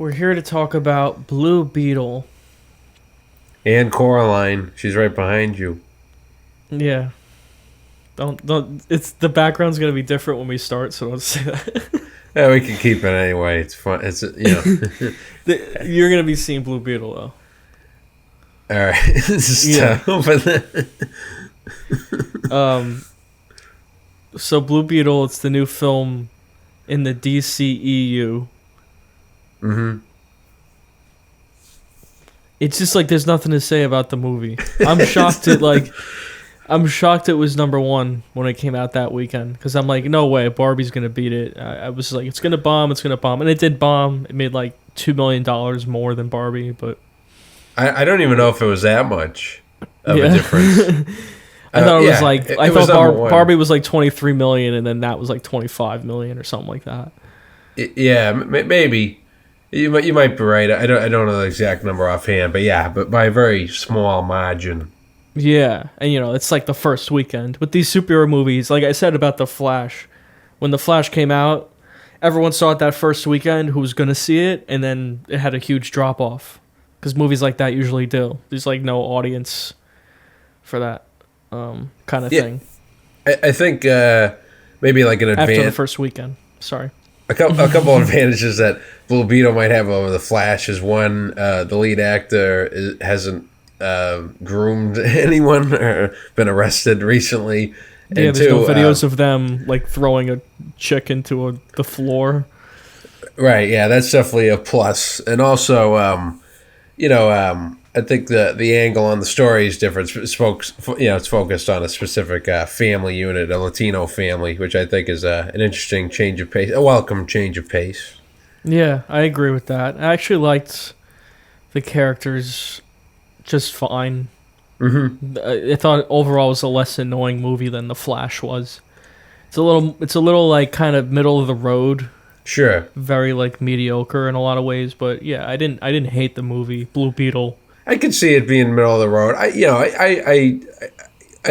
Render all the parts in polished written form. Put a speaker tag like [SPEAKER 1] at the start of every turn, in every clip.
[SPEAKER 1] We're here to talk about Blue Beetle.
[SPEAKER 2] And Coraline, she's right behind you.
[SPEAKER 1] Yeah. Don't. It's the background's gonna be different when we start, so don't say that.
[SPEAKER 2] Yeah, we can keep it anyway. It's fun. It's
[SPEAKER 1] You're gonna be seeing Blue Beetle though.
[SPEAKER 2] All right. This is tough.
[SPEAKER 1] So Blue Beetle, it's the new film in the DCEU.
[SPEAKER 2] Mm-hmm.
[SPEAKER 1] It's just like there's nothing to say about the movie. I'm shocked it was number one when it came out that weekend, because I'm like, no way, Barbie's gonna beat it. I was like, it's gonna bomb, and it did bomb. It made like $2 million more than Barbie, but
[SPEAKER 2] I don't even know if it was that much of a difference.
[SPEAKER 1] I thought it was like I thought Barbie was like 23 million, and then that was like 25 million or something like that.
[SPEAKER 2] Maybe. You might be right. I don't know the exact number offhand, but by a very small margin.
[SPEAKER 1] Yeah, and it's like the first weekend with these superhero movies. Like I said about The Flash, when The Flash came out, everyone saw it that first weekend who was gonna see it, and then it had a huge drop off because movies like that usually do. There's like no audience for that kind of thing.
[SPEAKER 2] I think maybe like an advantage
[SPEAKER 1] after the first weekend. Sorry.
[SPEAKER 2] A couple of advantages that Blue Beetle might have over The Flash is, one, the lead actor hasn't groomed anyone or been arrested recently. And
[SPEAKER 1] yeah, there's no videos of them like throwing a chick into the floor.
[SPEAKER 2] Right, yeah, that's definitely a plus. And also, I think the angle on the story is different. It's focused on a specific family unit, a Latino family, which I think is an interesting change of pace, a welcome change of pace.
[SPEAKER 1] Yeah, I agree with that. I actually liked the characters just fine.
[SPEAKER 2] Mm-hmm.
[SPEAKER 1] I thought overall it was a less annoying movie than The Flash was. It's a little like kind of middle of the road.
[SPEAKER 2] Sure. Very
[SPEAKER 1] like mediocre in a lot of ways, but yeah, I didn't hate the movie Blue Beetle.
[SPEAKER 2] I could see it being middle of the road. I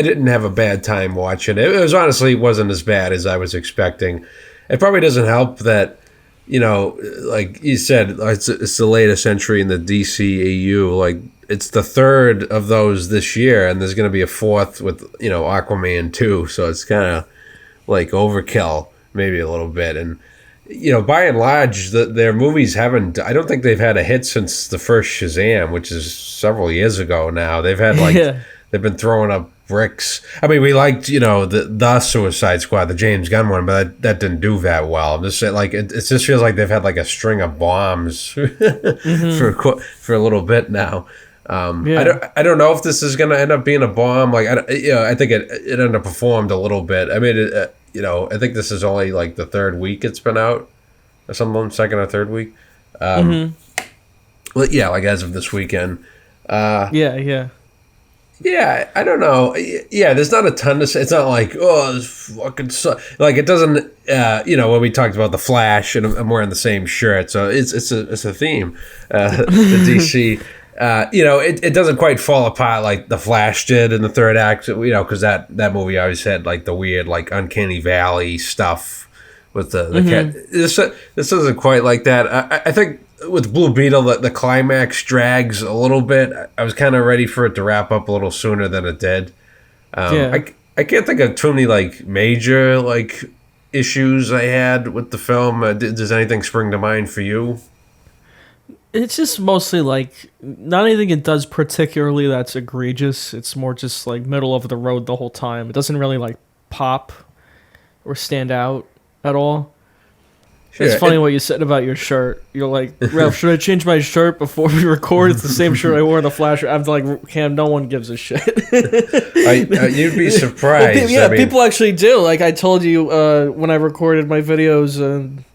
[SPEAKER 2] didn't have a bad time watching it. It was honestly wasn't as bad as I was expecting. It probably doesn't help that, like you said, it's the latest entry in the DCEU. Like, it's the third of those this year, and there's going to be a fourth with Aquaman 2. So it's kind of like overkill, maybe a little bit. And by and large, their movies haven't. I don't think they've had a hit since the first Shazam, which is several years ago now. They've had they've been throwing up bricks. I mean, we liked the Suicide Squad, the James Gunn one, but that didn't do that well. I'm just saying, like it just feels like they've had like a string of bombs for a little bit now. I don't know if this is going to end up being a bomb. Like I think it underperformed a little bit. I mean, I think this is only like the third week it's been out, or something, second or third week. Well, yeah, like as of this weekend. Yeah, I don't know. Yeah, there's not a ton to say. It's not like, oh, this fucking like it doesn't. When we talked about The Flash, and I'm wearing the same shirt, so it's a theme. The DC. It doesn't quite fall apart like The Flash did in the third act, because that movie always had like the weird, like uncanny valley stuff with the cat. This isn't quite like that. I think with Blue Beetle, the climax drags a little bit. I was kind of ready for it to wrap up a little sooner than it did. I can't think of too many like major like issues I had with the film. Does anything spring to mind for you?
[SPEAKER 1] It's just mostly like not anything it does particularly that's egregious. It's more just like middle of the road the whole time. It doesn't really like pop or stand out at all. Sure. It's funny what you said about your shirt. You're like, Ralph, should I change my shirt before we record? It's the same shirt I wore in The Flash. I'm like, Cam, no one gives a shit.
[SPEAKER 2] You'd be surprised.
[SPEAKER 1] Well, people actually do. Like I told you when I recorded my videos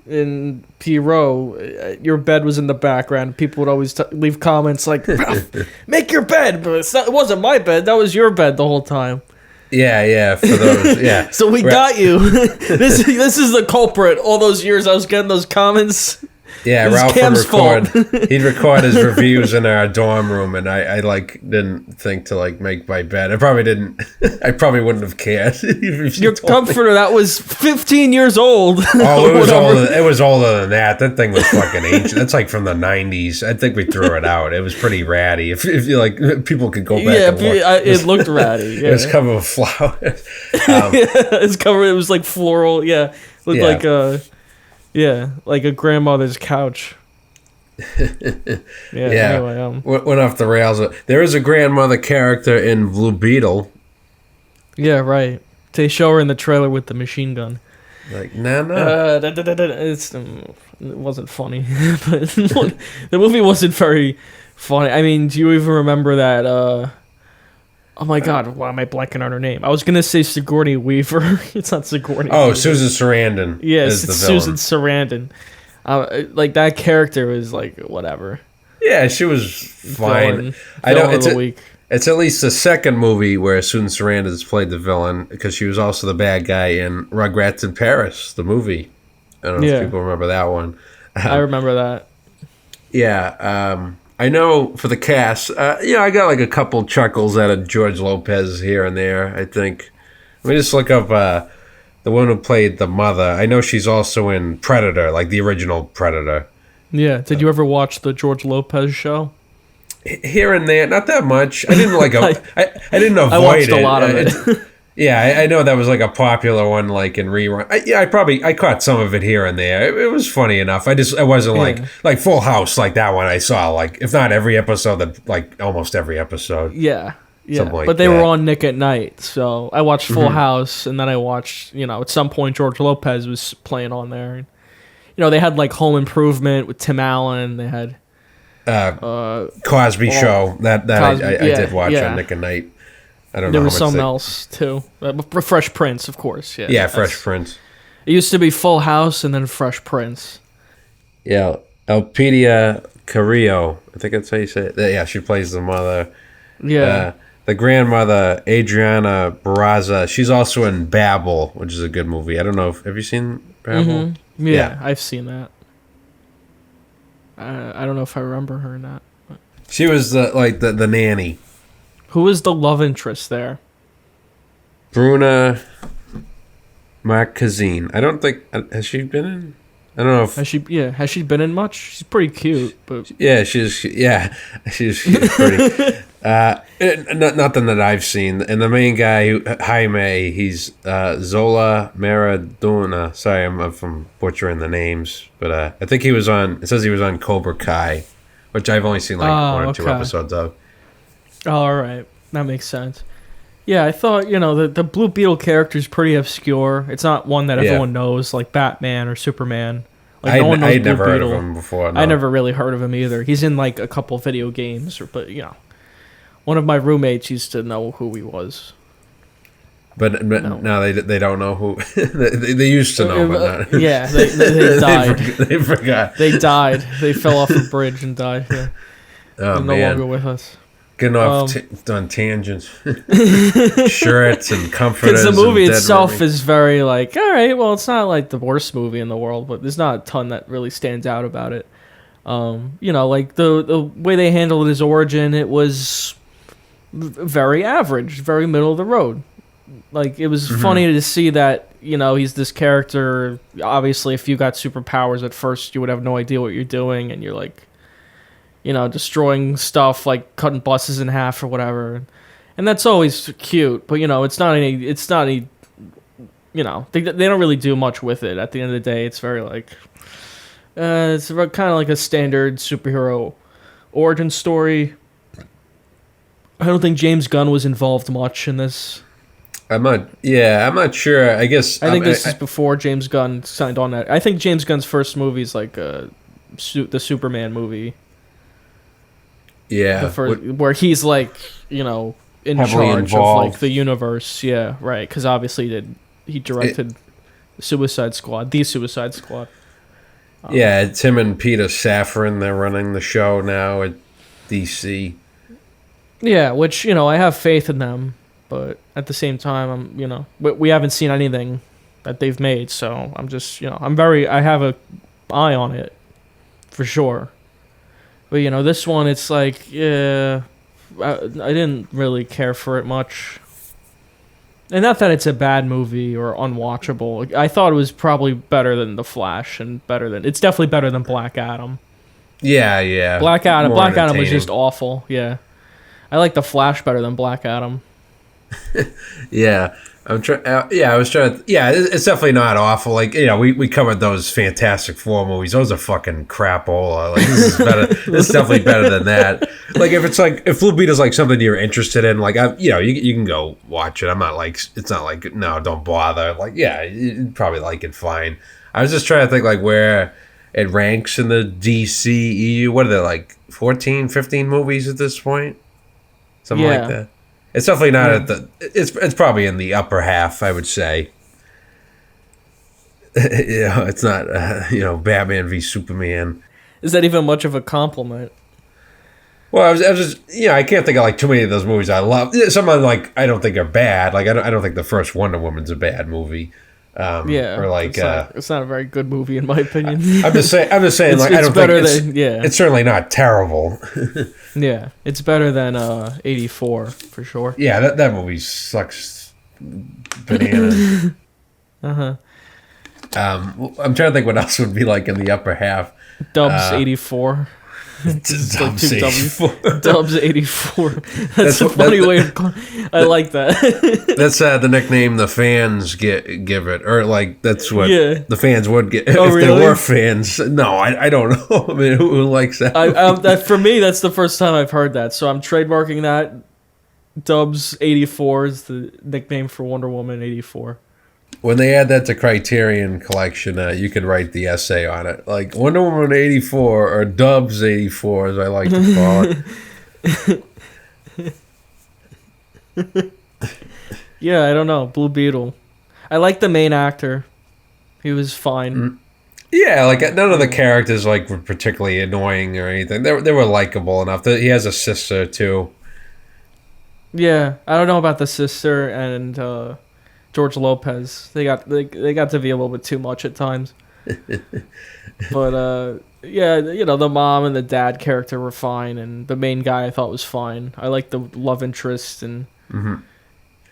[SPEAKER 1] in P-Row, your bed was in the background. People would always leave comments like, Ralph, make your bed. But it wasn't my bed. That was your bed the whole time.
[SPEAKER 2] Yeah, for those,
[SPEAKER 1] So we got you. This is the culprit. All those years I was getting those comments.
[SPEAKER 2] Yeah,
[SPEAKER 1] It's
[SPEAKER 2] Ralph
[SPEAKER 1] Cam's fault.
[SPEAKER 2] he'd record his reviews in our dorm room, and I like didn't think to like make my bed. I probably didn't. I probably wouldn't have cared. If you
[SPEAKER 1] Your
[SPEAKER 2] told me.
[SPEAKER 1] comforter that was 15 years old.
[SPEAKER 2] Oh, it was
[SPEAKER 1] Whatever.
[SPEAKER 2] older. It was older than that. That thing was fucking ancient. That's like from the '90s. I think we threw it out. It was pretty ratty. If you like, people could go back.
[SPEAKER 1] Yeah,
[SPEAKER 2] and look.
[SPEAKER 1] it looked ratty. Yeah.
[SPEAKER 2] It was covered with flowers.
[SPEAKER 1] It's covered. It was like floral. Yeah, looked
[SPEAKER 2] Yeah.
[SPEAKER 1] like a grandmother's couch. Yeah. Anyway,
[SPEAKER 2] Went off the rails. There is a grandmother character in Blue Beetle.
[SPEAKER 1] yeah, right. They show her in the trailer with the machine gun.
[SPEAKER 2] Like, no.
[SPEAKER 1] It wasn't funny, but the movie wasn't very funny. I mean, do you even remember that? Oh my God, why am I blanking on her name? I was gonna say Sigourney Weaver. It's not Sigourney.
[SPEAKER 2] Oh,
[SPEAKER 1] Weaver.
[SPEAKER 2] Susan Sarandon.
[SPEAKER 1] Yes,
[SPEAKER 2] is the
[SPEAKER 1] it's
[SPEAKER 2] villain.
[SPEAKER 1] Susan Sarandon. Like that character was like whatever.
[SPEAKER 2] Yeah, she was fine. I
[SPEAKER 1] Villain
[SPEAKER 2] know
[SPEAKER 1] of the week.
[SPEAKER 2] it's at least the second movie where Susan Sarandon has played the villain because she was also the bad guy in Rugrats in Paris, the movie. I don't know if people remember that one.
[SPEAKER 1] I remember that.
[SPEAKER 2] Yeah, I know for the cast, I got like a couple chuckles out of George Lopez here and there, I think. Let me just look up the one who played the mother. I know she's also in Predator, like the original Predator.
[SPEAKER 1] Yeah. Did you ever watch the George Lopez show?
[SPEAKER 2] Here and there, not that much. I didn't like I didn't avoid it.
[SPEAKER 1] I watched a lot of it.
[SPEAKER 2] Yeah, I know that was like a popular one, like in rerun. I caught some of it here and there. It was funny enough. I wasn't like Full House, like that one I saw, like if not every episode, then like almost every episode.
[SPEAKER 1] Yeah.
[SPEAKER 2] Something like
[SPEAKER 1] but they
[SPEAKER 2] that.
[SPEAKER 1] were on Nick at Night, so I watched Full House, and then I watched, at some point George Lopez was playing on there. And, they had like Home Improvement with Tim Allen. They had
[SPEAKER 2] Cosby Show that
[SPEAKER 1] Cosby,
[SPEAKER 2] I did watch on Nick at Night. I don't know.
[SPEAKER 1] There was
[SPEAKER 2] how much
[SPEAKER 1] something else too. Fresh Prince, of course. Yeah.
[SPEAKER 2] Yeah, Fresh Prince.
[SPEAKER 1] It used to be Full House and then Fresh Prince.
[SPEAKER 2] Yeah, Elpidia Carrillo. I think that's how you say it. Yeah, she plays the mother.
[SPEAKER 1] Yeah.
[SPEAKER 2] The grandmother, Adriana Barraza. She's also in Babel, which is a good movie. I don't know. Have you seen Babel?
[SPEAKER 1] Mm-hmm. Yeah, I've seen that. I don't know if I remember her or not. But.
[SPEAKER 2] She was the nanny.
[SPEAKER 1] Who is the love interest there?
[SPEAKER 2] Bruna Marquezine. I don't think has she been in. I don't know if
[SPEAKER 1] has she been in much? She's pretty cute, but
[SPEAKER 2] she's pretty. Nothing that I've seen. And the main guy, Jaime, he's Zola Maradona. Sorry, I'm from butchering the names, but I think he was on. It says he was on Cobra Kai, which I've only seen like one or two episodes of.
[SPEAKER 1] Oh, all right, that makes sense. Yeah, I thought the Blue Beetle character is pretty obscure. It's not one that everyone knows, like Batman or Superman. Like no one knows
[SPEAKER 2] I'd
[SPEAKER 1] Blue
[SPEAKER 2] never heard of
[SPEAKER 1] Beetle.
[SPEAKER 2] him before. No.
[SPEAKER 1] I never really heard of him either. He's in like a couple video games, but one of my roommates used to know who he was.
[SPEAKER 2] But no. Now they don't know who they used to know, but not.
[SPEAKER 1] Yeah, they died.
[SPEAKER 2] They forgot.
[SPEAKER 1] They died. They fell off a bridge and died. Yeah.
[SPEAKER 2] Oh,
[SPEAKER 1] They're no longer with us.
[SPEAKER 2] Getting off on tangents. Shirts and comforters.
[SPEAKER 1] Because the movie itself is very like, all right, well, it's not like the worst movie in the world, but there's not a ton that really stands out about it. Like the way they handled his origin, it was very average, very middle of the road. Like, it was funny to see that, he's this character. Obviously, if you got superpowers at first, you would have no idea what you're doing, and you're like, destroying stuff, like cutting buses in half or whatever. And that's always cute, but, it's not any, they don't really do much with it. At the end of the day, it's very like, it's kind of like a standard superhero origin story. I don't think James Gunn was involved much in this.
[SPEAKER 2] I'm not sure. I guess
[SPEAKER 1] I think this is before James Gunn signed on that. I think James Gunn's first movie is like the Superman movie.
[SPEAKER 2] Yeah,
[SPEAKER 1] where he's like in charge involved of like the universe. Yeah, right. Because obviously he directed Suicide Squad, the Suicide Squad.
[SPEAKER 2] Yeah, it's him and Peter Safran. They're running the show now at DC.
[SPEAKER 1] Yeah, which I have faith in them, but at the same time, we haven't seen anything that they've made, so I'm just I have a eye on it. for sure. But you know, this one, it's like, yeah, I didn't really care for it much. And not that it's a bad movie or unwatchable. I thought it was probably better than The Flash and it's definitely better than Black Adam.
[SPEAKER 2] Yeah.
[SPEAKER 1] Black Adam
[SPEAKER 2] More
[SPEAKER 1] was
[SPEAKER 2] entertaining.
[SPEAKER 1] just awful. Yeah. I like The Flash better than Black Adam.
[SPEAKER 2] Yeah. I'm trying. Yeah, I was trying. Yeah, it's definitely not awful. Like, you know, we covered those Fantastic Four movies. Those are fucking crapola. Like, this is better. This is definitely better than that. Like, if Blue Beetle's like something you're interested in, like, you can go watch it. I'm not like, it's not like, no, don't bother. Like, yeah, you'd probably like it fine. I was just trying to think like where it ranks in the DCEU. What are there, like 14, 15 movies at this point? Something like that. It's definitely not at the. It's probably in the upper half, I would say. It's not. Batman v Superman.
[SPEAKER 1] Is that even much of a compliment?
[SPEAKER 2] Well, I was just. I can't think of like too many of those movies I love. Some of them like I don't think are bad. Like I don't think the first Wonder Woman's a bad movie. Or like
[SPEAKER 1] it's not a very good movie in my opinion.
[SPEAKER 2] I'm just saying. Like I don't think it's certainly not terrible.
[SPEAKER 1] Yeah, it's better than 84 for sure.
[SPEAKER 2] Yeah, that movie sucks bananas. I'm trying to think what else would be like in the upper half.
[SPEAKER 1] Dubs 84.
[SPEAKER 2] Dubs 84.
[SPEAKER 1] Dubs 84. That's a funny way of calling. I like that.
[SPEAKER 2] That's the nickname the fans give it, or like that's what the fans would get if
[SPEAKER 1] really?
[SPEAKER 2] there were fans. No, I don't know. I mean, who likes that?
[SPEAKER 1] For me, that's the first time I've heard that, so I'm trademarking that. Dubs 84 is the nickname for Wonder Woman 84.
[SPEAKER 2] When they add that to Criterion Collection, you could write the essay on it, like Wonder Woman 84 or Dubs 84, as I like to call it.
[SPEAKER 1] Yeah, I don't know. Blue Beetle. I like the main actor. He was fine.
[SPEAKER 2] Yeah, like none of the characters like were particularly annoying or anything. They were likable enough. He has a sister too.
[SPEAKER 1] Yeah, I don't know about the sister and George Lopez. They got to be a little bit too much at times. But yeah, the mom and the dad character were fine, and the main guy I thought was fine. I like the love interest, and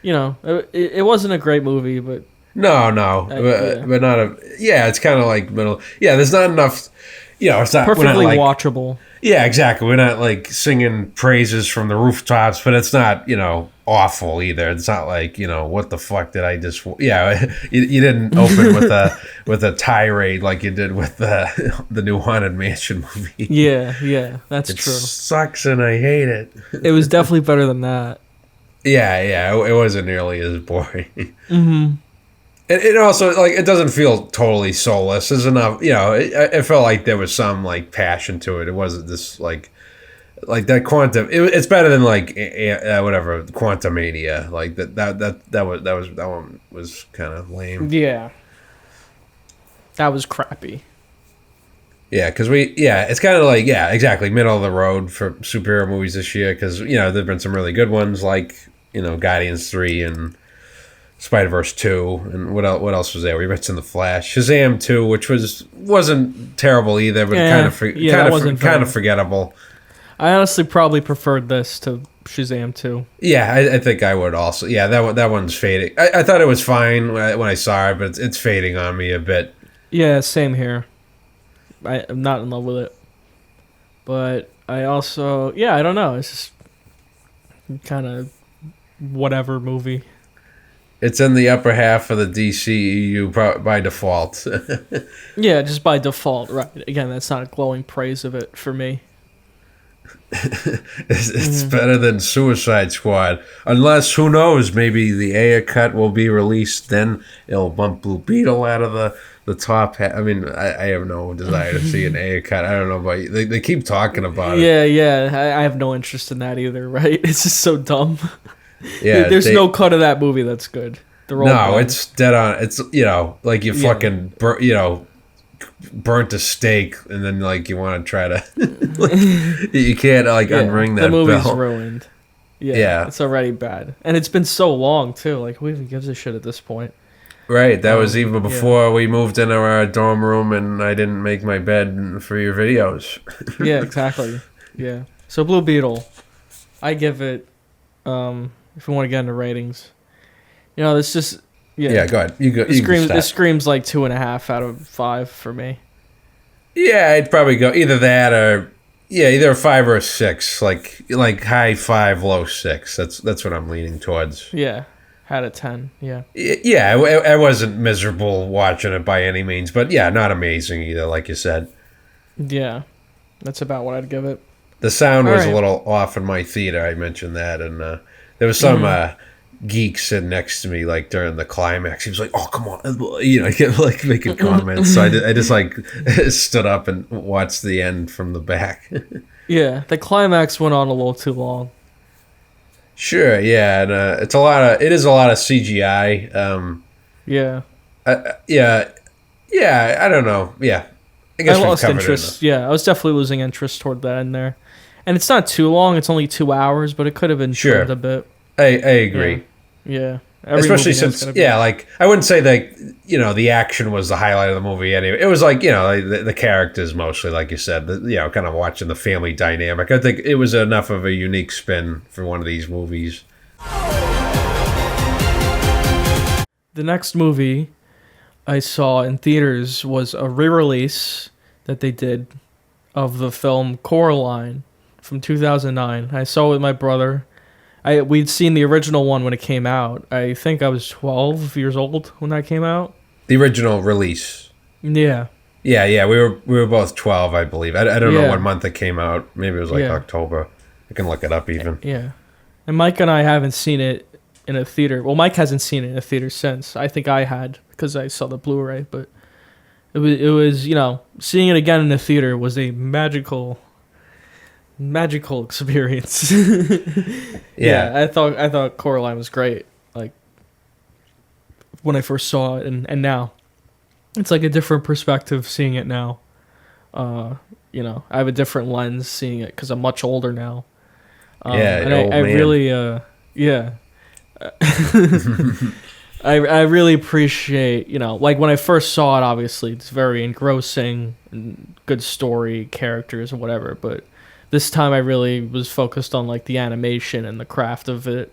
[SPEAKER 1] it wasn't a great movie, but
[SPEAKER 2] no, but not a. Yeah, it's kind of like middle. Yeah, there's not enough. It's not
[SPEAKER 1] perfectly watchable.
[SPEAKER 2] Yeah, exactly. We're not like singing praises from the rooftops, but it's not, awful either. It's not like, what the fuck did I just? Yeah, you didn't open with a tirade like you did with the new Haunted Mansion movie.
[SPEAKER 1] Yeah, that's true.
[SPEAKER 2] Sucks and I hate it.
[SPEAKER 1] It was definitely better than that.
[SPEAKER 2] Yeah, it wasn't nearly as boring. Mm-hmm. It also like it doesn't feel totally soulless. There's enough, it felt like there was some like passion to it. It wasn't this like that quantum. It's better than like whatever Quantumania. Like that one was kind of lame.
[SPEAKER 1] Yeah, that was crappy.
[SPEAKER 2] Yeah, because it's kind of like exactly middle of the road for superhero movies this year. Because there've been some really good ones like Guardians 3 and Spider-Verse 2, and what else was there? We mentioned The Flash, Shazam 2, which wasn't terrible either, but kind of forgettable.
[SPEAKER 1] I honestly probably preferred this to Shazam 2.
[SPEAKER 2] Yeah, I think I would also. Yeah, that one's fading. I thought it was fine when I saw it, but it's fading on me a bit.
[SPEAKER 1] Yeah, same here. I'm not in love with it, but I also I don't know. It's just kind of whatever movie.
[SPEAKER 2] It's in the upper half of the DCEU by default.
[SPEAKER 1] Yeah, just by default, right. Again, that's not a glowing praise of it for me.
[SPEAKER 2] It's better than Suicide Squad. Unless, who knows, maybe the Aya cut will be released, then it'll bump Blue Beetle out of the top half. I mean, I have no desire to see an Aya cut. I don't know about you. They keep talking about it.
[SPEAKER 1] Yeah, I have no interest in that either, right? It's just so dumb.
[SPEAKER 2] Yeah,
[SPEAKER 1] there's no cut of that movie that's good.
[SPEAKER 2] It's dead on. It's like you fucking burnt a steak, and then like you want to try to you can't unring that
[SPEAKER 1] the movie's
[SPEAKER 2] bell.
[SPEAKER 1] Ruined. Yeah, it's already bad, and it's been so long too. Like, who even gives a shit at this point?
[SPEAKER 2] Right. That was even
[SPEAKER 1] Yeah.
[SPEAKER 2] before we moved into our dorm room and I didn't make my bed for your videos.
[SPEAKER 1] Yeah, exactly. Yeah. So Blue Beetle, I give it. If we want to get into ratings, this just
[SPEAKER 2] Yeah,
[SPEAKER 1] yeah.
[SPEAKER 2] go ahead. You go.
[SPEAKER 1] This
[SPEAKER 2] You can
[SPEAKER 1] screams. This
[SPEAKER 2] start.
[SPEAKER 1] screams like 2.5 out of 5 for me.
[SPEAKER 2] Yeah, I'd probably go either that or either a 5 or a 6, like high 5, low 6. That's what I'm leaning towards.
[SPEAKER 1] Yeah, out of 10. Yeah.
[SPEAKER 2] Yeah, I wasn't miserable watching it by any means, but yeah, not amazing either, like you said.
[SPEAKER 1] Yeah, that's about what I'd give it.
[SPEAKER 2] The sound
[SPEAKER 1] All
[SPEAKER 2] was a
[SPEAKER 1] right.
[SPEAKER 2] little off in my theater. I mentioned that, and there was some geek sitting next to me, like during the climax. He was like, "Oh, come on," he kept like making comments. So I just like stood up and watched the end from the back.
[SPEAKER 1] Yeah, the climax went on a little too long.
[SPEAKER 2] Sure, yeah, and it is a lot of CGI.
[SPEAKER 1] Yeah.
[SPEAKER 2] Yeah, yeah, I don't know. Yeah, I
[SPEAKER 1] I
[SPEAKER 2] guess we've
[SPEAKER 1] lost
[SPEAKER 2] covered it
[SPEAKER 1] interest.
[SPEAKER 2] enough.
[SPEAKER 1] Yeah, I was definitely losing interest toward the end there. And it's not too long. It's only 2 hours, but it could have been
[SPEAKER 2] Sure,
[SPEAKER 1] trimmed a bit.
[SPEAKER 2] I agree.
[SPEAKER 1] Yeah. Every
[SPEAKER 2] Especially
[SPEAKER 1] movie has
[SPEAKER 2] since,
[SPEAKER 1] gonna be.
[SPEAKER 2] yeah, like I wouldn't say that the action was the highlight of the movie anyway. It was like like, the characters mostly, like you said, kind of watching the family dynamic. I think it was enough of a unique spin for one of these movies.
[SPEAKER 1] The next movie I saw in theaters was a re-release that they did of the film Coraline from 2009. I saw it with my brother. We'd seen the original one when it came out. I think I was 12 years old when that came out.
[SPEAKER 2] The original release.
[SPEAKER 1] Yeah.
[SPEAKER 2] Yeah, we were both 12, I believe. I don't know
[SPEAKER 1] Yeah.
[SPEAKER 2] what month it came out. Maybe it was like
[SPEAKER 1] Yeah.
[SPEAKER 2] October. I can look it up even.
[SPEAKER 1] Yeah. And Mike and I haven't seen it in a theater. Well, Mike hasn't seen it in a theater since. I think I had because I saw the Blu-ray, but it was seeing it again in the theater was a magical experience.
[SPEAKER 2] Yeah.
[SPEAKER 1] I thought Coraline was great. Like when I first saw it, and now it's like a different perspective seeing it now. I have a different lens seeing it because I'm much older now.
[SPEAKER 2] Yeah,
[SPEAKER 1] and
[SPEAKER 2] old
[SPEAKER 1] I
[SPEAKER 2] man.
[SPEAKER 1] really yeah. I really appreciate, like when I first saw it, obviously it's very engrossing and good story, characters and whatever, but this time I really was focused on like the animation and the craft of it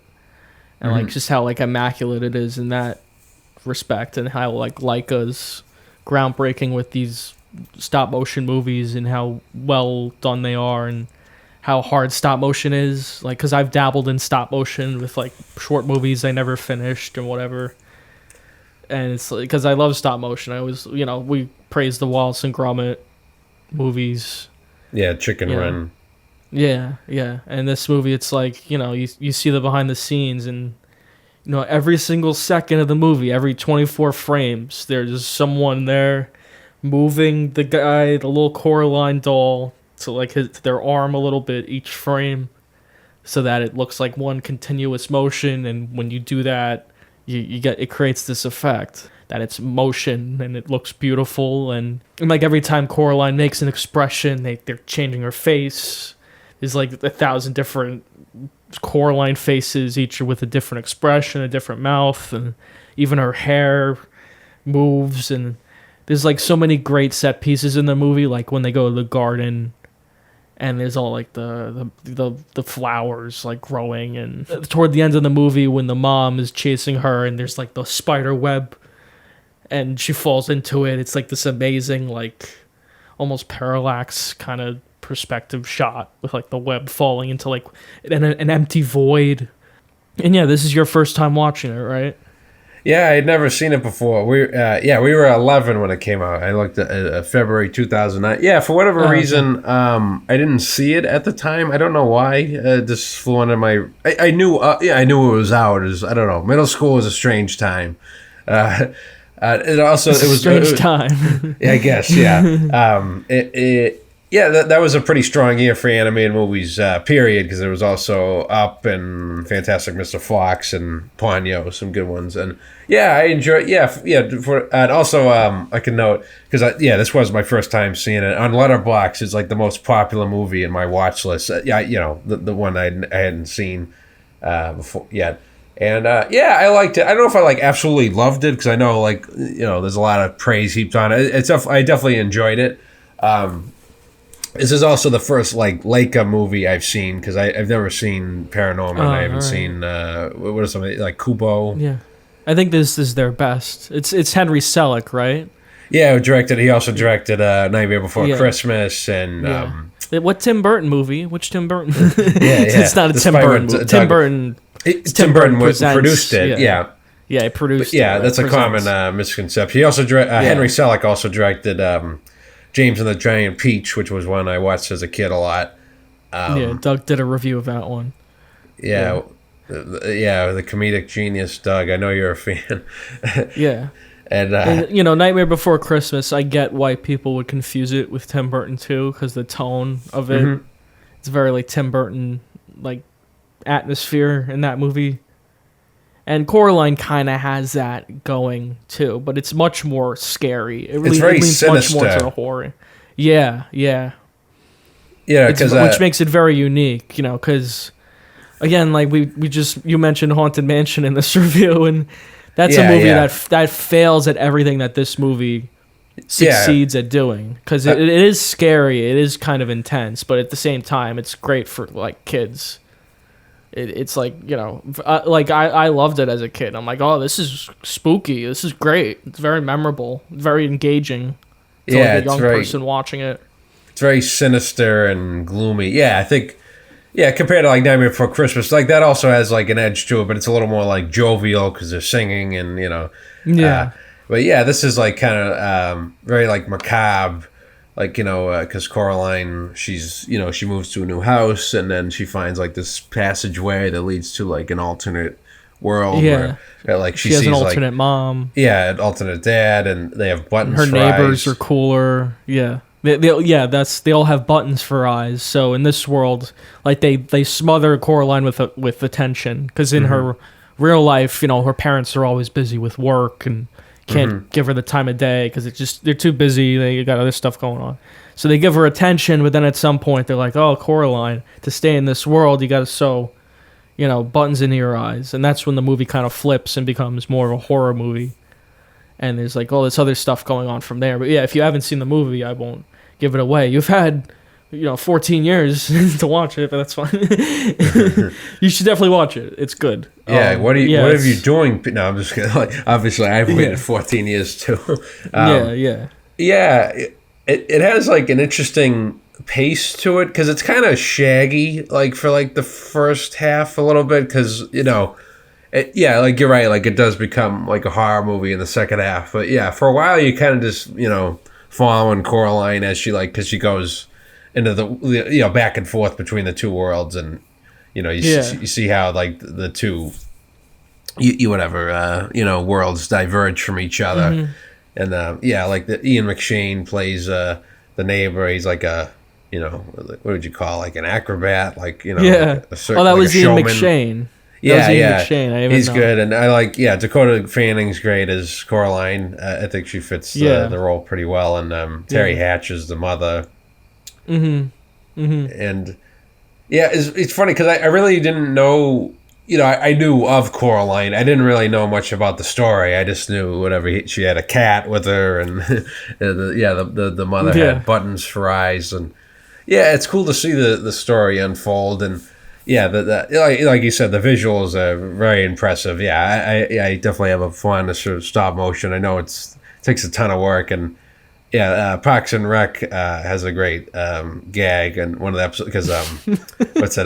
[SPEAKER 1] and like just how like immaculate it is in that respect and how like Leica's groundbreaking with these stop motion movies and how well done they are and how hard stop motion is, like because I've dabbled in stop motion with like short movies I never finished and whatever, and it's because I love stop motion. I always we praise the Wallace and Gromit movies.
[SPEAKER 2] Yeah, Chicken
[SPEAKER 1] Yeah.
[SPEAKER 2] Run.
[SPEAKER 1] Yeah, and this movie it's like you see the behind the scenes and every single second of the movie, every 24 frames there's someone there moving the little Coraline doll to like their arm a little bit each frame so that it looks like one continuous motion, and when you do that you get it creates this effect that it's motion and it looks beautiful, and like every time Coraline makes an expression they're changing her face. There's like 1,000 different Coraline faces, each with a different expression, a different mouth, and even her hair moves, and there's like so many great set pieces in the movie, like when they go to the garden and there's all like the flowers like growing, and toward the end of the movie when the mom is chasing her and there's like the spider web and she falls into it, it's like this amazing like almost parallax kind of perspective shot with like the web falling into like an empty void. And yeah, this is your first time watching it, right?
[SPEAKER 2] Yeah, I had never seen it before. We were 11 when it came out. I looked at February 2009. Yeah, for whatever reason, I didn't see it at the time. I don't know why. This flew under my. I knew. I knew it was out. I don't know. Middle school was a strange time. It was a
[SPEAKER 1] strange time.
[SPEAKER 2] Yeah, I guess. Yeah. That was a pretty strong year for animated movies, period, because there was also Up and Fantastic Mr. Fox and Ponyo, some good ones. And yeah, I enjoyed, and also I can note, because this was my first time seeing it, on Letterboxd, it's like the most popular movie in my watch list. The one I hadn't seen before yet. And yeah, I liked it. I don't know if I like absolutely loved it because I know like there's a lot of praise heaped on it. I definitely enjoyed it. This is also the first like Leica movie I've seen because I've never seen Paranorman. I haven't seen what is something like Kubo.
[SPEAKER 1] Yeah, I think this is their best. It's Henry Selick, right?
[SPEAKER 2] Yeah, He also directed Nightmare Before Christmas and
[SPEAKER 1] what Tim Burton movie? Which Tim Burton?
[SPEAKER 2] Yeah.
[SPEAKER 1] It's not a Tim Burton movie. Tim Burton.
[SPEAKER 2] Tim Burton produced it. Yeah,
[SPEAKER 1] he produced.
[SPEAKER 2] That's a common misconception. He also Henry Selick also directed James and the Giant Peach, which was one I watched as a kid a lot.
[SPEAKER 1] Doug did a review of that one.
[SPEAKER 2] The comedic genius, Doug. I know you're a fan.
[SPEAKER 1] Yeah. And Nightmare Before Christmas, I get why people would confuse it with Tim Burton too, because the tone of it, it's very like Tim Burton like atmosphere in that movie. And Coraline kind of has that going too, but it's much more scary.
[SPEAKER 2] It's very sinister.
[SPEAKER 1] Much more to the horror. Yeah.
[SPEAKER 2] Because
[SPEAKER 1] which makes it very unique, because again, like you mentioned Haunted Mansion in this review, and that's a movie that fails at everything that this movie succeeds at doing, because it is scary, it is kind of intense, but at the same time, it's great for like kids. It's like like I loved it as a kid. I'm like, oh, this is spooky. This is great. It's very memorable. Very engaging. To like a young person watching it.
[SPEAKER 2] It's very sinister and gloomy. Yeah, I think. Yeah, compared to like Nightmare Before Christmas, like that also has like an edge to it, but it's a little more like jovial because they're singing and but yeah, this is like kind of very like macabre. Like, because Coraline, she's, she moves to a new house and then she finds like this passageway that leads to like an alternate world.
[SPEAKER 1] Yeah.
[SPEAKER 2] Where like
[SPEAKER 1] she has an alternate mom.
[SPEAKER 2] Yeah, an alternate dad, and they have buttons
[SPEAKER 1] her
[SPEAKER 2] for
[SPEAKER 1] neighbors
[SPEAKER 2] eyes.
[SPEAKER 1] Are cooler. Yeah. They all have buttons for eyes. So in this world, like they smother Coraline with attention, because in her real life, her parents are always busy with work and can't give her the time of day because they're too busy. They got other stuff going on. So they give her attention, but then at some point they're like, oh, Coraline, to stay in this world, you got to sew, buttons into your eyes. And that's when the movie kind of flips and becomes more of a horror movie. And there's like all this other stuff going on from there. But yeah, if you haven't seen the movie, I won't give it away. You've had 14 years to watch it, but that's fine. You should definitely watch it. It's good.
[SPEAKER 2] Yeah. What are you doing? No, I'm just kidding. Like, obviously, I've waited 14 years too. Yeah. It has like an interesting pace to it because it's kind of shaggy, like for like the first half a little bit, because like you're right, like it does become like a horror movie in the second half. But yeah, for a while you kind of just following Coraline as she like, because she goes into the back and forth between the two worlds, and you see how like the two worlds diverge from each other. And like the Ian McShane plays the neighbor. He's like a what would you call, like an acrobat, like a certain,
[SPEAKER 1] that
[SPEAKER 2] like
[SPEAKER 1] was Ian McShane.
[SPEAKER 2] McShane. He's good, and I like Dakota Fanning's great as Coraline. I think she fits the role pretty well, and Terry Hatch is the mother. And it's funny because I really didn't know. I knew of Coraline. I didn't really know much about the story. I just knew whatever she had a cat with her, and the mother had buttons for eyes, and it's cool to see the story unfold. And like you said, the visuals are very impressive. I definitely have a fondness for stop motion. I know it takes a ton of work, and Parks and Rec has a great gag, and one of the episodes, because what's it?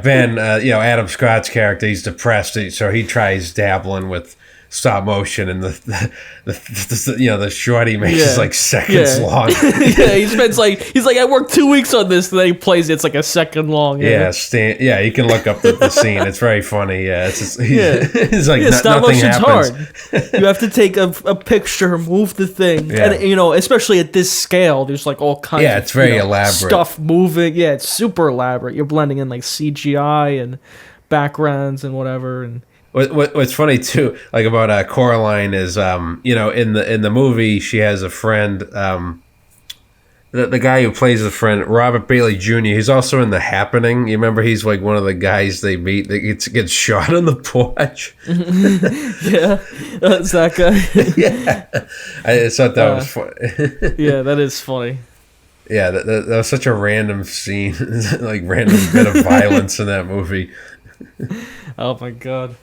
[SPEAKER 2] Ben, Adam Scott's character, he's depressed, so he tries dabbling with stop motion, and the short he makes is like seconds long.
[SPEAKER 1] He spends he's like, I worked 2 weeks on this, and then he plays it's like a second long.
[SPEAKER 2] You can look up the scene. It's very funny. It's like
[SPEAKER 1] stop
[SPEAKER 2] nothing
[SPEAKER 1] motion's
[SPEAKER 2] happens.
[SPEAKER 1] Hard. You have to take a picture, move the thing, and especially at this scale, there's like all kinds.
[SPEAKER 2] Yeah, it's very elaborate
[SPEAKER 1] stuff moving. Yeah, it's super elaborate. You're blending in like CGI and backgrounds and whatever, and.
[SPEAKER 2] What's funny too, like about Coraline, is in the movie she has a friend the guy who plays the friend, Robert Bailey Jr. He's also in The Happening. You remember he's like one of the guys they meet that gets shot on the porch.
[SPEAKER 1] Yeah, that's that guy.
[SPEAKER 2] Yeah, I thought that was funny.
[SPEAKER 1] Yeah, that is funny.
[SPEAKER 2] Yeah, that was such a random scene, like random bit of violence in that movie.
[SPEAKER 1] Oh my god.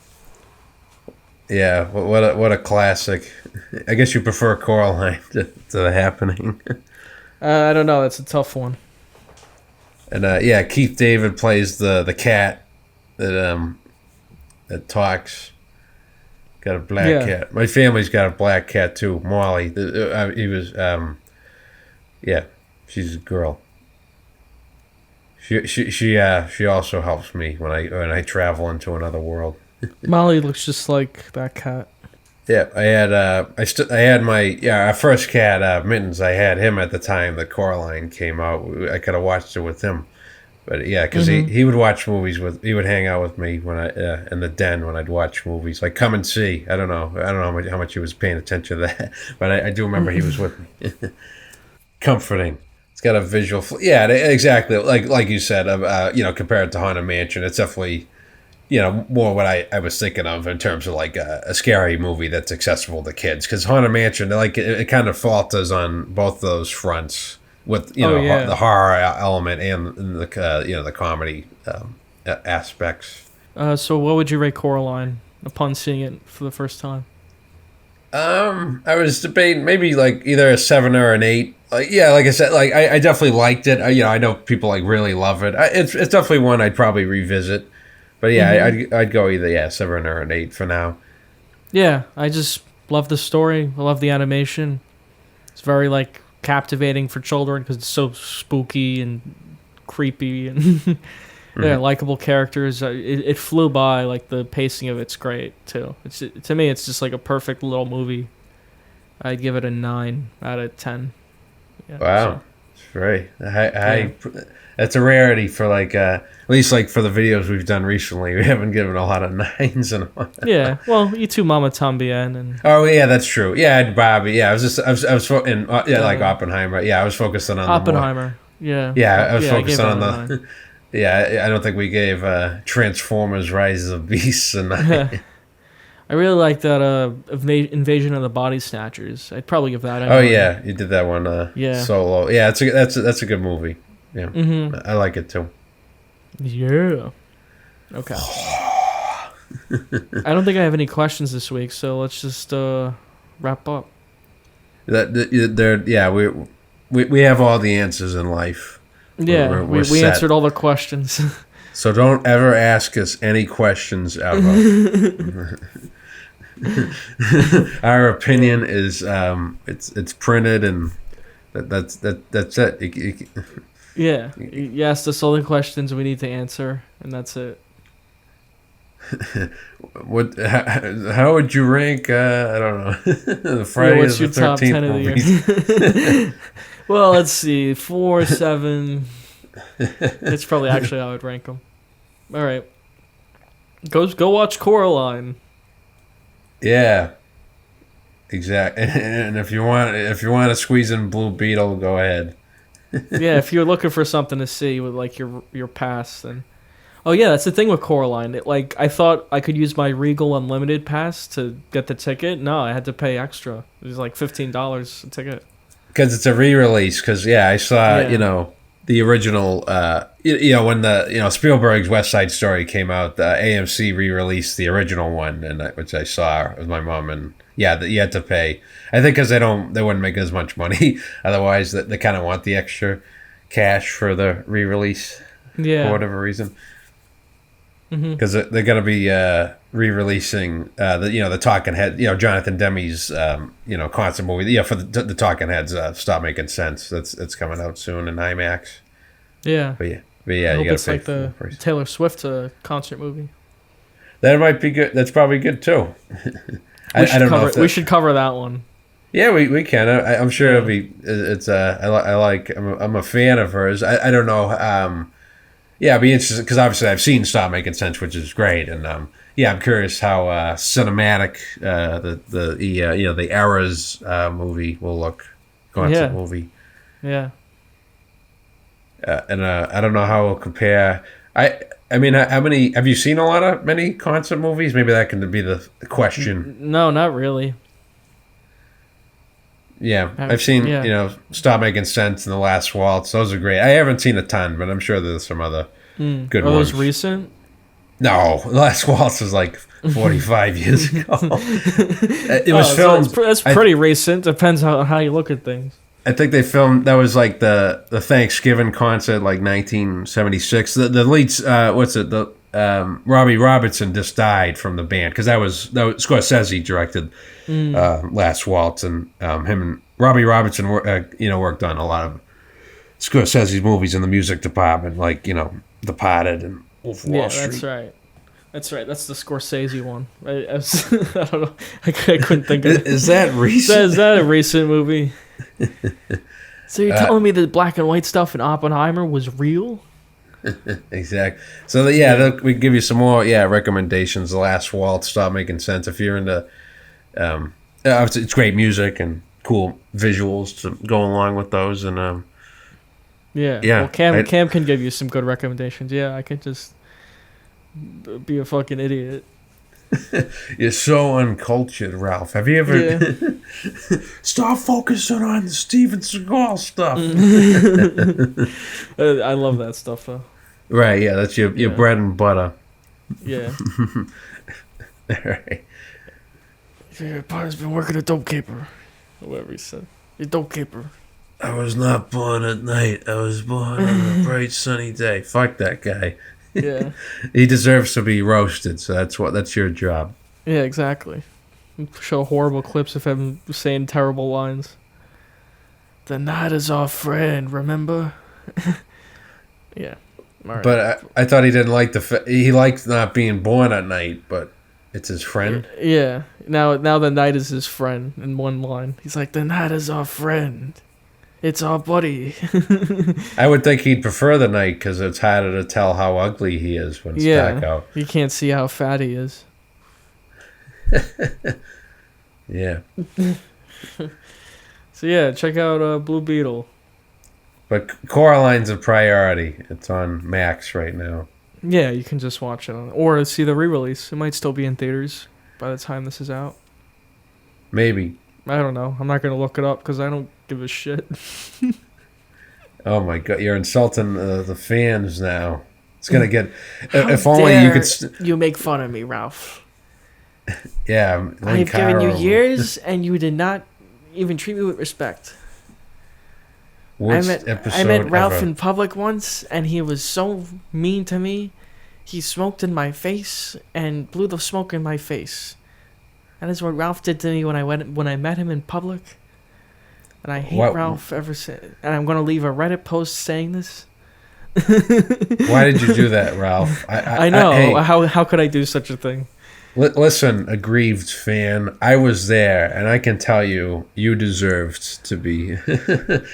[SPEAKER 2] Yeah, what a classic. I guess you prefer Coraline to The Happening.
[SPEAKER 1] I don't know. It's a tough one.
[SPEAKER 2] And yeah, Keith David plays the cat that talks. Got a black cat. My family's got a black cat too, Molly. He was yeah, she's a girl. She also helps me when I travel into another world.
[SPEAKER 1] Molly looks just like that cat.
[SPEAKER 2] Yeah, I had my our first cat, Mittens. I had him at the time that Coraline came out. I could have watched it with him, but yeah, because he would watch movies he would hang out with me when I in the den when I'd watch movies like Come and See. I don't know how much he was paying attention to that, but I do remember he was with me. Comforting. It's got a visual. Yeah, exactly. Like you said, compared to Haunted Mansion, it's definitely. More what I was thinking of in terms of like a scary movie that's accessible to kids. Because Haunted Mansion, like it kind of falters on both those fronts with the horror element and the comedy aspects.
[SPEAKER 1] So what would you rate Coraline upon seeing it for the first time?
[SPEAKER 2] I was debating maybe like either a 7 or an 8. Like I said, like I definitely liked it. I know people like really love it. It's definitely one I'd probably revisit. But yeah, I'd go either 7 or an 8 for now.
[SPEAKER 1] Yeah, I just love the story. I love the animation. It's very like captivating for children because it's so spooky and creepy and they're likable characters. It flew by. Like the pacing of it's great too. To me, it's just like a perfect little movie. I'd give it a 9 out of 10. Yeah,
[SPEAKER 2] wow, it's very high. That's a rarity for like at least like for the videos we've done recently. We haven't given a lot of 9s in a while.
[SPEAKER 1] Yeah, well, you two Mama Tambien and
[SPEAKER 2] oh yeah, that's true. Yeah, and Bobby. Yeah, I was like Oppenheimer. Yeah, I was focusing on
[SPEAKER 1] Oppenheimer. Yeah,
[SPEAKER 2] I was focusing on the. Yeah, I don't think we gave Transformers: Rise of Beasts a 9.
[SPEAKER 1] I really like that Invasion of the Body Snatchers. I'd probably give that.
[SPEAKER 2] Oh yeah, you did that one. Solo. Yeah, that's a good movie. Yeah, I like it too.
[SPEAKER 1] Yeah. Okay. I don't think I have any questions this week, so let's just wrap up.
[SPEAKER 2] We have all the answers in life.
[SPEAKER 1] Yeah, we answered all the questions.
[SPEAKER 2] So don't ever ask us any questions ever. Our opinion is it's printed and that's it.
[SPEAKER 1] Yeah, you asked us all the questions we need to answer, and that's it.
[SPEAKER 2] How would you rank? I don't know. The Friday
[SPEAKER 1] what's your
[SPEAKER 2] the
[SPEAKER 1] top
[SPEAKER 2] 13th
[SPEAKER 1] 10 of the year? Well, let's see, 4, 7. It's probably actually how I'd rank them. All right, go watch Coraline.
[SPEAKER 2] Yeah, exactly. And if you want to squeeze in Blue Beetle, go ahead.
[SPEAKER 1] Yeah, if you're looking for something to see with like your pass, then oh yeah, that's the thing with Coraline. I thought I could use my Regal Unlimited pass to get the ticket. No, I had to pay extra. It was like $15 a ticket.
[SPEAKER 2] Because it's a re-release. Because I saw the original. When the Spielberg's West Side Story came out, the AMC re-released the original one, which I saw with my mom, and yeah, you had to pay. I think because they wouldn't make as much money otherwise. That they kind of want the extra cash for the re-release for whatever reason. Because they're gonna be re-releasing the Talking Head, Jonathan Demme's concert movie, for the Talking Heads. Stop Making Sense. That's coming out soon in IMAX.
[SPEAKER 1] Yeah,
[SPEAKER 2] but yeah,
[SPEAKER 1] I hope
[SPEAKER 2] you gotta
[SPEAKER 1] it's
[SPEAKER 2] pay
[SPEAKER 1] like the
[SPEAKER 2] price.
[SPEAKER 1] Taylor Swift concert movie.
[SPEAKER 2] That might be good. That's probably good too. I don't know.
[SPEAKER 1] We should cover that one.
[SPEAKER 2] Yeah, we can. I'm sure it'll be. It's I'm a fan of hers. I don't know. I'd be interested because obviously I've seen Stop Making Sense, which is great, and I'm curious how cinematic the Eras movie will look. Concert movie.
[SPEAKER 1] Yeah.
[SPEAKER 2] and I don't know how it'll compare. I mean, how many have you seen? Many concert movies? Maybe that can be the question.
[SPEAKER 1] No, not really.
[SPEAKER 2] Yeah, I've seen,
[SPEAKER 1] Yeah.
[SPEAKER 2] Stop Making Sense and The Last Waltz. Those are great. I haven't seen a ton, but I'm sure there's some other good
[SPEAKER 1] Are
[SPEAKER 2] ones.
[SPEAKER 1] those recent?
[SPEAKER 2] No, The Last Waltz was like 45 years ago. It was filmed.
[SPEAKER 1] That's pretty recent. Depends on how you look at things.
[SPEAKER 2] I think they filmed, that was like the Thanksgiving concert, like 1976. The leads, Robbie Robertson just died from the band, because that was Scorsese directed Last Waltz, and him and Robbie Robertson worked on a lot of Scorsese's movies in the music department, like Departed and Wolf of Wall Street.
[SPEAKER 1] That's right. That's right. That's the Scorsese one. I don't know. I couldn't think of it.
[SPEAKER 2] Is that recent?
[SPEAKER 1] Is that a recent movie? So you're telling me the black and white stuff in Oppenheimer was real?
[SPEAKER 2] Exactly. So we give you some more recommendations. The Last Waltz, Stop Making Sense. If you're into, it's great music and cool visuals to go along with those. And
[SPEAKER 1] yeah. Well, Cam can give you some good recommendations. Yeah, I could just be a fucking idiot.
[SPEAKER 2] You're so uncultured, Ralph. Have you ever stop focusing on the Steven Seagal stuff?
[SPEAKER 1] I love that stuff though.
[SPEAKER 2] Right, yeah, that's your bread and butter.
[SPEAKER 1] Yeah.
[SPEAKER 2] All right.
[SPEAKER 1] Your partner's been working a dope caper. Whatever he said. Your dope caper.
[SPEAKER 2] I was not born at night. I was born on a bright sunny day. Fuck that guy.
[SPEAKER 1] Yeah.
[SPEAKER 2] He deserves to be roasted, so that's your job.
[SPEAKER 1] Yeah, exactly. Show horrible clips of him saying terrible lines. The night is our friend, remember? Yeah. All right.
[SPEAKER 2] But I thought he didn't like he liked not being born at night, but it's his friend.
[SPEAKER 1] Yeah. Now the night is his friend in one line. He's like, the night is our friend. It's our buddy.
[SPEAKER 2] I would think he'd prefer the night because it's harder to tell how ugly he is when it's dark out.
[SPEAKER 1] You can't see how fat he is.
[SPEAKER 2] Yeah.
[SPEAKER 1] So yeah, check out Blue Beetle.
[SPEAKER 2] But Coraline's a priority. It's on Max right now.
[SPEAKER 1] Yeah, you can just watch it or see the re-release. It might still be in theaters by the time this is out.
[SPEAKER 2] Maybe.
[SPEAKER 1] I don't know. I'm not gonna look it up because I don't give a shit.
[SPEAKER 2] Oh my god, you're insulting the fans now. It's gonna get. If only you could.
[SPEAKER 1] You make fun of me, Ralph.
[SPEAKER 2] Yeah,
[SPEAKER 1] I've given you years, and you did not even treat me with respect. I met Ralph in public once, and he was so mean to me. He smoked in my face and blew the smoke in my face. That is what Ralph did to me when I met him in public. And I hate Ralph ever since. And I'm going to leave a Reddit post saying this.
[SPEAKER 2] Why did you do that, Ralph?
[SPEAKER 1] I know. Hey, how could I do such a thing?
[SPEAKER 2] Listen, aggrieved fan. I was there, and I can tell you, you deserved to be.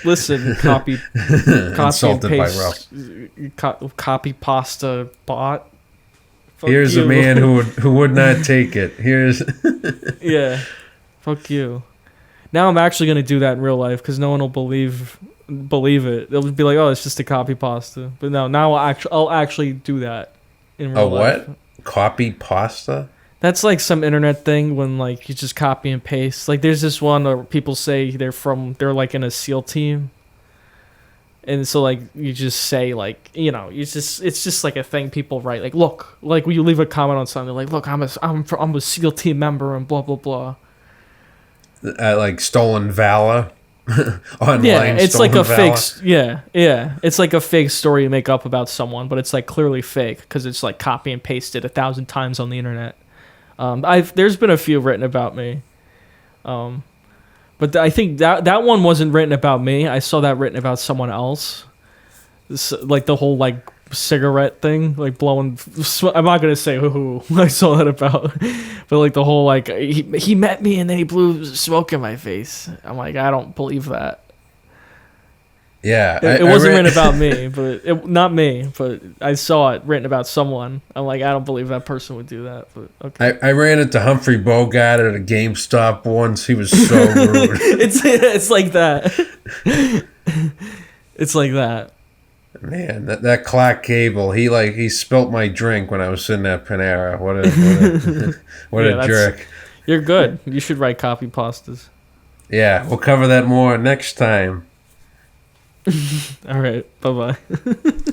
[SPEAKER 1] Listen, copy
[SPEAKER 2] insulted
[SPEAKER 1] and
[SPEAKER 2] by
[SPEAKER 1] paste,
[SPEAKER 2] Ralph.
[SPEAKER 1] Copy pasta bot. Fuck
[SPEAKER 2] Here's
[SPEAKER 1] you.
[SPEAKER 2] a man who would not take it. Here's.
[SPEAKER 1] Yeah, fuck you. Now I'm actually gonna do that in real life because no one will believe it. They'll be like, "Oh, it's just a copy pasta." But no, now I'll actually do that in real life.
[SPEAKER 2] What? Copy pasta?
[SPEAKER 1] That's like some internet thing when like you just copy and paste. Like there's this one where people say they're like in a SEAL team. And so like you just say like, it's just like a thing people write. Like, look, like when you leave a comment on something like, look, I'm a SEAL team member and blah blah blah.
[SPEAKER 2] Like stolen valor. Online.
[SPEAKER 1] Yeah, it's like a
[SPEAKER 2] valor.
[SPEAKER 1] fake. Yeah. It's like a fake story you make up about someone, but it's like clearly fake because it's like copy and pasted 1,000 times on the internet. There's been a few written about me, but I think that one wasn't written about me. I saw that written about someone else. Like the whole like cigarette thing, like blowing. I'm not gonna say who I saw that about, but like the whole like he met me and then he blew smoke in my face. I'm like, I don't believe that.
[SPEAKER 2] Yeah,
[SPEAKER 1] it wasn't written about me, but not me. But I saw it written about someone. I'm like, I don't believe that person would do that. But okay.
[SPEAKER 2] I ran into Humphrey Bogart at a GameStop once. He was so rude.
[SPEAKER 1] It's like that. It's like that.
[SPEAKER 2] Man, that Clark Gable, he spilt my drink when I was sitting at Panera. What
[SPEAKER 1] Yeah,
[SPEAKER 2] a jerk.
[SPEAKER 1] you're good. You should write copy pastas.
[SPEAKER 2] Yeah, we'll cover that more next time.
[SPEAKER 1] All right. Bye bye.